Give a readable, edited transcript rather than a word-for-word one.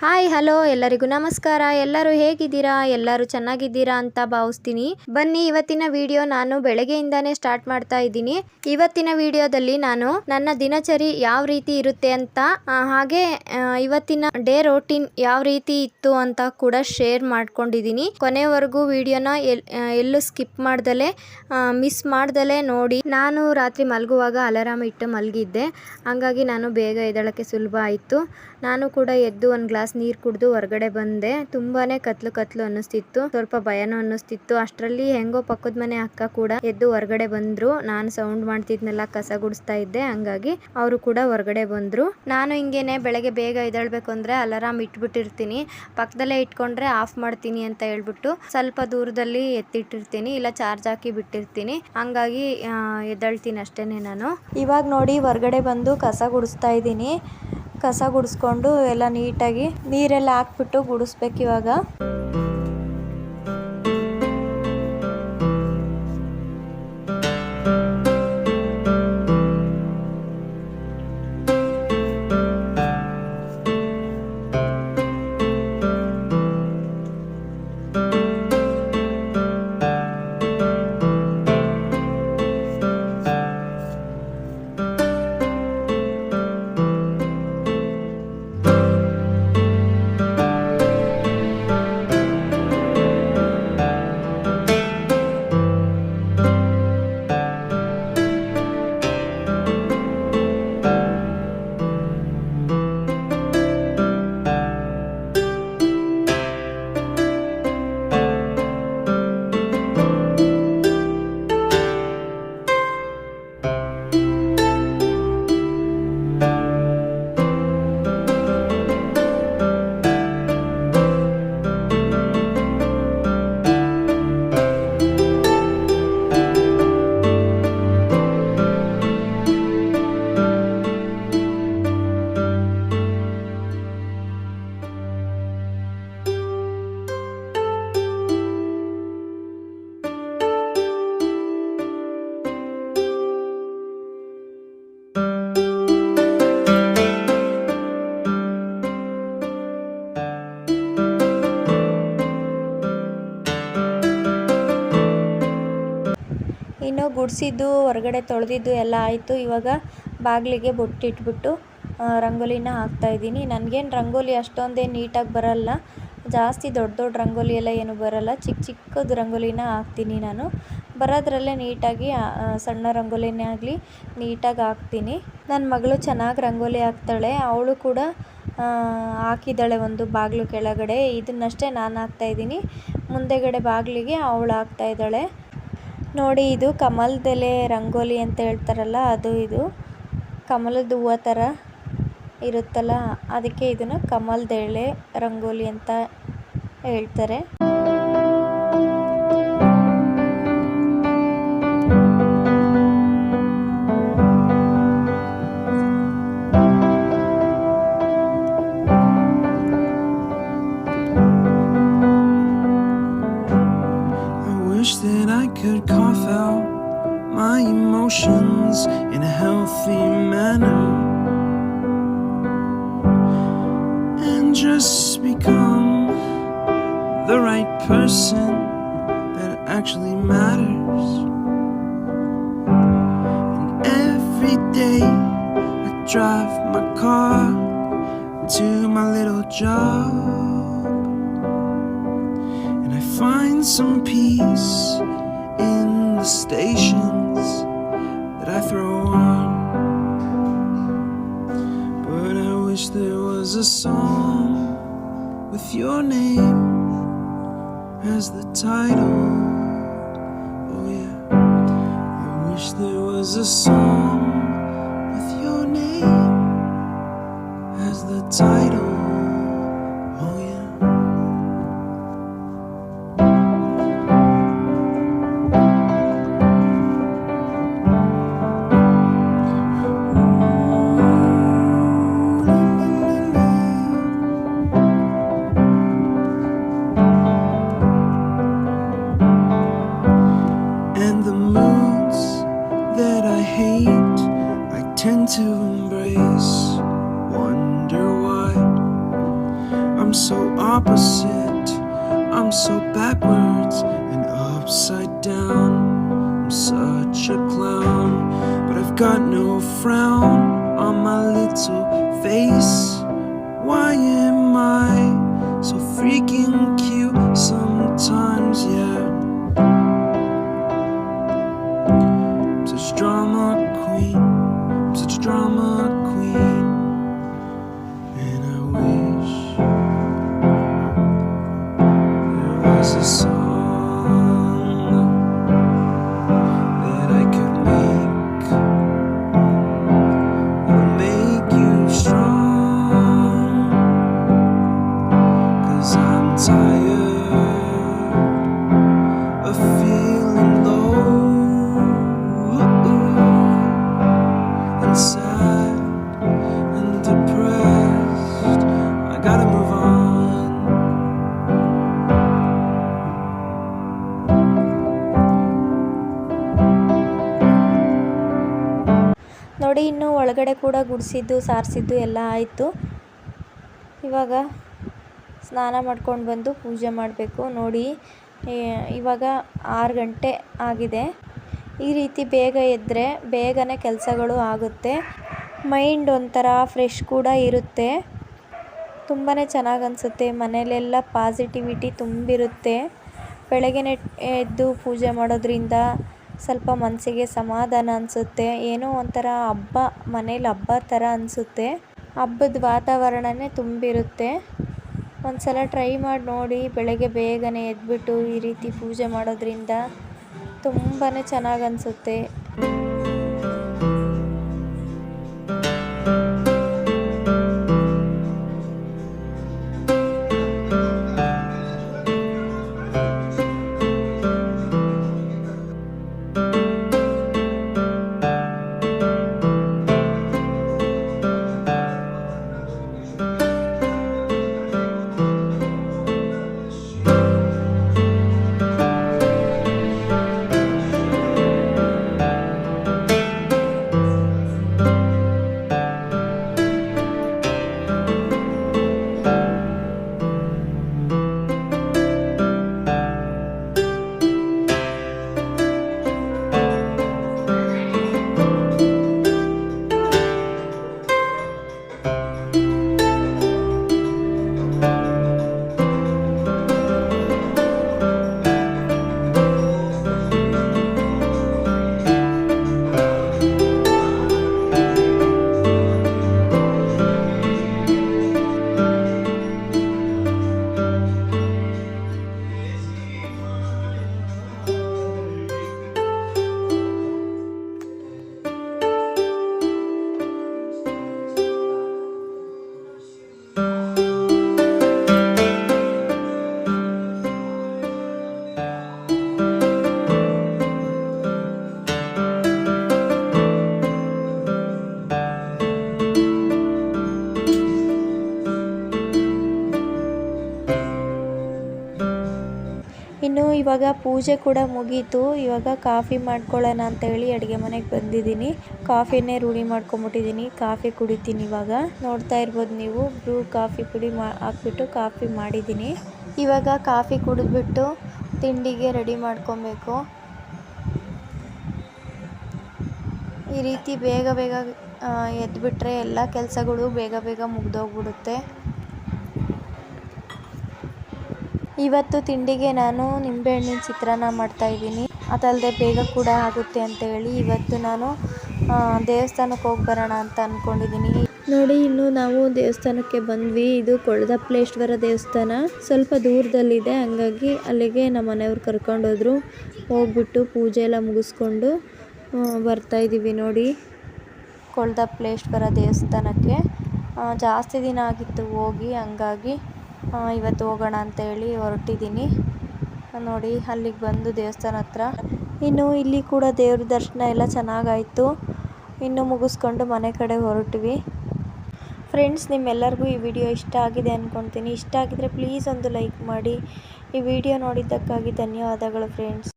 Hi hello ಎಲ್ಲರಿಗೂ ನಮಸ್ಕಾರ. ಎಲ್ಲರೂ ಹೇಗಿದ್ದೀರಾ? ಎಲ್ಲರೂ ಚೆನ್ನಾಗಿದ್ದೀರಾ ಅಂತ ಭಾವಿಸ್ತೀನಿ. ಬನ್ನಿ ಇವತ್ತಿನ ವಿಡಿಯೋ ನಾನು ಬೆಳಗ್ಗೆಯಿಂದಾನೇ ಸ್ಟಾರ್ಟ್ ಮಾಡ್ತಾ ಇದ್ದೀನಿ. ಇವತ್ತಿನ ವಿಡಿಯೋದಲ್ಲಿ ನಾನು ನನ್ನ ದಿನಚರಿ ಯಾವ ರೀತಿ ಇರುತ್ತೆ ಅಂತ ಹಾಗೆ ಇವತ್ತಿನ ಡೇ ರೋಟೀನ್ ಯಾವ ರೀತಿ ಇತ್ತು ಅಂತ ಕೂಡ ಶೇರ್ ಮಾಡ್ಕೊಂಡಿದ್ದೀನಿ. ಕೊನೆವರೆಗೂ ವಿಡಿಯೋನ ಎಲ್ಲೂ ಸ್ಕಿಪ್ ಮಾಡ್ದಲೆ ಮಿಸ್ ಮಾಡ್ದಲೆ ನೋಡಿ. ನಾನು ರಾತ್ರಿ ಮಲಗುವಾಗ ಅಲಾರಾಮ್ ಇಟ್ಟು ಮಲಗಿದ್ದೆ, ಹಂಗಾಗಿ ನಾನು ಬೇಗ ಎದ್ದೇಳಕ್ಕೆ ಸುಲಭ ಆಯಿತು. ನಾನು ಕೂಡ ಎದ್ದು ಒಂದು ಗ್ಲಾಸ್ ನೀರು ಕುಡಿದು ಹೊರಗಡೆ ಬಂದೆ. ತುಂಬಾನೇ ಕತ್ಲು ಅನ್ನಿಸ್ತಿತ್ತು, ಸ್ವಲ್ಪ ಭಯನೂ ಅನ್ನಿಸ್ತಿತ್ತು. ಅಷ್ಟರಲ್ಲಿ ಹೆಂಗೋ ಪಕ್ಕದ ಮನೆ ಅಕ್ಕ ಕೂಡ ಎದ್ದು ಹೊರಗಡೆ ಬಂದ್ರು. ನಾನು ಸೌಂಡ್ ಮಾಡ್ತಿದ್ನೆಲ್ಲ, ಕಸ ಗುಡಿಸ್ತಾ ಇದ್ದೆ, ಹಂಗಾಗಿ ಅವರು ಕೂಡ ಹೊರಗಡೆ ಬಂದ್ರು. ನಾನು ಹಿಂಗೇನೆ ಬೆಳಗ್ಗೆ ಬೇಗ ಎದ್ದೇಳ್ಬೇಕು ಅಂದ್ರೆ ಅಲಾರಾಮ್ ಇಟ್ಬಿಟ್ಟಿರ್ತೀನಿ, ಪಕ್ಕದಲ್ಲೇ ಇಟ್ಕೊಂಡ್ರೆ ಆಫ್ ಮಾಡ್ತೀನಿ ಅಂತ ಹೇಳ್ಬಿಟ್ಟು ಸ್ವಲ್ಪ ದೂರದಲ್ಲಿ ಎತ್ತಿಟ್ಟಿರ್ತೀನಿ, ಇಲ್ಲ ಚಾರ್ಜ್ ಹಾಕಿ ಬಿಟ್ಟಿರ್ತೀನಿ. ಹಂಗಾಗಿ ಎದ್ದೇಳ್ತೀನಿ ಅಷ್ಟೇನೆ. ನಾನು ಇವಾಗ ನೋಡಿ ಹೊರಗಡೆ ಬಂದು ಕಸ ಗುಡಿಸ್ತಾ ಇದ್ದೀನಿ. ಕಸ ಗುಡಿಸ್ಕೊಂಡು ಎಲ್ಲ ನೀಟಾಗಿ ನೀರೆಲ್ಲ ಹಾಕ್ಬಿಟ್ಟು ಗುಡಿಸ್ಬೇಕು ಇವಾಗ. ಇನ್ನು ಗುಡಿಸಿದ್ದು ಹೊರಗಡೆ ತೊಳೆದಿದ್ದು ಎಲ್ಲ ಆಯಿತು. ಇವಾಗ ಬಾಗಿಲಿಗೆ ಬೊಟ್ಟಿಟ್ಬಿಟ್ಟು ರಂಗೋಲಿನ ಹಾಕ್ತಾಯಿದ್ದೀನಿ. ನನಗೇನು ರಂಗೋಲಿ ಅಷ್ಟೊಂದೇನು ನೀಟಾಗಿ ಬರಲ್ಲ, ಜಾಸ್ತಿ ದೊಡ್ಡ ರಂಗೋಲಿ ಎಲ್ಲ ಏನು ಬರಲ್ಲ, ಚಿಕ್ಕದು ರಂಗೋಲಿನ ಹಾಕ್ತೀನಿ ನಾನು. ಬರೋದ್ರಲ್ಲೇ ನೀಟಾಗಿ ಸಣ್ಣ ರಂಗೋಲಿನೇ ಆಗಲಿ ನೀಟಾಗಿ ಹಾಕ್ತೀನಿ. ನನ್ನ ಮಗಳು ಚೆನ್ನಾಗಿ ರಂಗೋಲಿ ಹಾಕ್ತಾಳೆ, ಅವಳು ಕೂಡ ಹಾಕಿದ್ದಾಳೆ ಒಂದು ಬಾಗಿಲು ಕೆಳಗಡೆ. ಇದನ್ನಷ್ಟೇ ನಾನು ಹಾಕ್ತಾಯಿದ್ದೀನಿ, ಮುಂದೆಗಡೆ ಬಾಗಿಲಿಗೆ ಅವಳು ಹಾಕ್ತಾಯಿದ್ದಾಳೆ. ನೋಡಿ, ಇದು ಕಮಲದೆಲೆ ರಂಗೋಲಿ ಅಂತ ಹೇಳ್ತಾರಲ್ಲ, ಅದು ಇದು ಕಮಲದ ಹೂವು ಥರ ಇರುತ್ತಲ್ಲ, ಅದಕ್ಕೆ ಇದನ್ನು ಕಮಲದೆಲೆ ರಂಗೋಲಿ ಅಂತ ಹೇಳ್ತಾರೆ. That I could cough out my emotions in a healthy manner and just become the right person that actually matters. And every day I drive my car to my little job, I find some peace in the stations that I throw on. But I wish there was a song with your name as the title. Oh yeah, I wish there was a song with your name as the title. tend to embrace, wonder why I'm so opposite, I'm so backwards and upside down. I'm such a clown, but I've got no frown on my little face. Why am I so freaking cute sometimes, yeah? I'm such drama queen, I'm such drama queen. And I wish there was a song that I could make that'll make you strong. 'Cause I'm tired of feeling low and sad and depressed. I gotta move on. ನೋಡಿ, ಇನ್ನು ಒಳಗಡೆ ಕೂಡ ಗುಡಿಸಿದ್ದು ಸಾರಿಸಿದ್ದು ಎಲ್ಲ ಆಯಿತು. ಇವಾಗ ಸ್ನಾನ ಮಾಡ್ಕೊಂಡು ಬಂದು ಪೂಜೆ ಮಾಡಬೇಕು. ನೋಡಿ, ಇವಾಗ 6 ಗಂಟೆ ಆಗಿದೆ. ಈ ರೀತಿ ಬೇಗ ಎದ್ದರೆ ಬೇಗನೆ ಕೆಲಸಗಳು ಆಗುತ್ತೆ. ಮೈಂಡ್ ಒಂಥರ ಫ್ರೆಶ್ ಕೂಡ ಇರುತ್ತೆ. ತುಂಬಾ ಚೆನ್ನಾಗಿ ಅನಿಸುತ್ತೆ. ಮನೆಯಲ್ಲೆಲ್ಲ ಪಾಸಿಟಿವಿಟಿ ತುಂಬಿರುತ್ತೆ. ಬೆಳಗ್ಗೆ ಎದ್ದು ಪೂಜೆ ಮಾಡೋದ್ರಿಂದ ಸ್ವಲ್ಪ ಮನಸ್ಸಿಗೆ ಸಮಾಧಾನ ಅನಿಸುತ್ತೆ. ಏನೋ ಒಂಥರ ಹಬ್ಬ, ಮನೇಲಿ ಹಬ್ಬ ಥರ ಅನಿಸುತ್ತೆ. ಹಬ್ಬದ ವಾತಾವರಣನೇ ತುಂಬಿರುತ್ತೆ. ಒಂದ್ಸಲ ಟ್ರೈ ಮಾಡಿ ನೋಡಿ. ಬೆಳಗ್ಗೆ ಬೇಗನೆ ಎದ್ಬಿಟ್ಟು ಈ ರೀತಿ ಪೂಜೆ ಮಾಡೋದ್ರಿಂದ ತುಂಬಾ ಚೆನ್ನಾಗಿ ಅನಿಸುತ್ತೆ. ಇನ್ನು ಇವಾಗ ಪೂಜೆ ಕೂಡ ಮುಗೀತು. ಇವಾಗ ಕಾಫಿ ಮಾಡ್ಕೊಳ್ಳೋಣ ಅಂತೇಳಿ ಅಡುಗೆ ಮನೆಗೆ ಬಂದಿದ್ದೀನಿ. ಕಾಫಿನೇ ರೂಢಿ ಮಾಡ್ಕೊಂಬಿಟ್ಟಿದ್ದೀನಿ. ಕಾಫಿ ಕುಡಿತೀನಿ ಇವಾಗ. ನೋಡ್ತಾ ಇರ್ಬೋದು ನೀವು, ಬ್ರೂ ಕಾಫಿ ಪುಡಿ ಹಾಕ್ಬಿಟ್ಟು ಕಾಫಿ ಮಾಡಿದ್ದೀನಿ. ಇವಾಗ ಕಾಫಿ ಕುಡಿದ್ಬಿಟ್ಟು ತಿಂಡಿಗೆ ರೆಡಿ ಮಾಡ್ಕೊಬೇಕು. ಈ ರೀತಿ ಬೇಗ ಬೇಗ ಎದ್ಬಿಟ್ರೆ ಎಲ್ಲ ಕೆಲಸಗಳು ಬೇಗ ಬೇಗ ಮುಗ್ದೋಗ್ಬಿಡುತ್ತೆ. ಇವತ್ತು ತಿಂಡಿಗೆ ನಾನು ನಿಂಬೆಹಣ್ಣಿನ ಚಿತ್ರಾನ್ನ ಮಾಡ್ತಾಯಿದ್ದೀನಿ. ಅದಲ್ಲದೆ ಬೇಗ ಕೂಡ ಆಗುತ್ತೆ ಅಂತ ಹೇಳಿ ಇವತ್ತು ನಾನು ದೇವಸ್ಥಾನಕ್ಕೆ ಹೋಗಿ ಬರೋಣ ಅಂತ ಅಂದ್ಕೊಂಡಿದ್ದೀನಿ. ನೋಡಿ, ಇನ್ನು ನಾವು ದೇವಸ್ಥಾನಕ್ಕೆ ಬಂದ್ವಿ. ಇದು ಕೊಳದಪ್ಪಲೇಶ್ವರ ದೇವಸ್ಥಾನ, ಸ್ವಲ್ಪ ದೂರದಲ್ಲಿದೆ. ಹಂಗಾಗಿ ಅಲ್ಲಿಗೆ ನಮ್ಮ ಮನೆಯವ್ರು ಕರ್ಕೊಂಡೋದ್ರು. ಹೋಗ್ಬಿಟ್ಟು ಪೂಜೆ ಎಲ್ಲ ಮುಗಿಸ್ಕೊಂಡು ಬರ್ತಾಯಿದ್ದೀವಿ. ನೋಡಿ, ಕೊಳದಪ್ಪಲೇಶ್ವರ ದೇವಸ್ಥಾನಕ್ಕೆ ಜಾಸ್ತಿ ದಿನ ಆಗಿತ್ತು ಹೋಗಿ, ಹಂಗಾಗಿ ಇವತ್ತು ಹೋಗೋಣ ಅಂತೇಳಿ ಹೊರಟಿದ್ದೀನಿ. ನೋಡಿ, ಅಲ್ಲಿಗೆ ಬಂದು ದೇವಸ್ಥಾನ ಹತ್ರ ಇನ್ನು ಇಲ್ಲಿ ಕೂಡ ದೇವ್ರ ದರ್ಶನ ಎಲ್ಲ ಚೆನ್ನಾಗಾಯಿತು. ಇನ್ನು ಮುಗಿಸ್ಕೊಂಡು ಮನೆ ಕಡೆ ಹೊರಟ್ವಿ. ಫ್ರೆಂಡ್ಸ್, ನಿಮ್ಮೆಲ್ಲರಿಗೂ ಈ ವಿಡಿಯೋ ಇಷ್ಟ ಆಗಿದೆ ಅಂದ್ಕೊಳ್ತೀನಿ. ಇಷ್ಟ ಆಗಿದ್ರೆ ಪ್ಲೀಸ್ ಒಂದು ಲೈಕ್ ಮಾಡಿ. ಈ ವಿಡಿಯೋ ನೋಡಿದ್ದಕ್ಕಾಗಿ ಧನ್ಯವಾದಗಳು ಫ್ರೆಂಡ್ಸ್.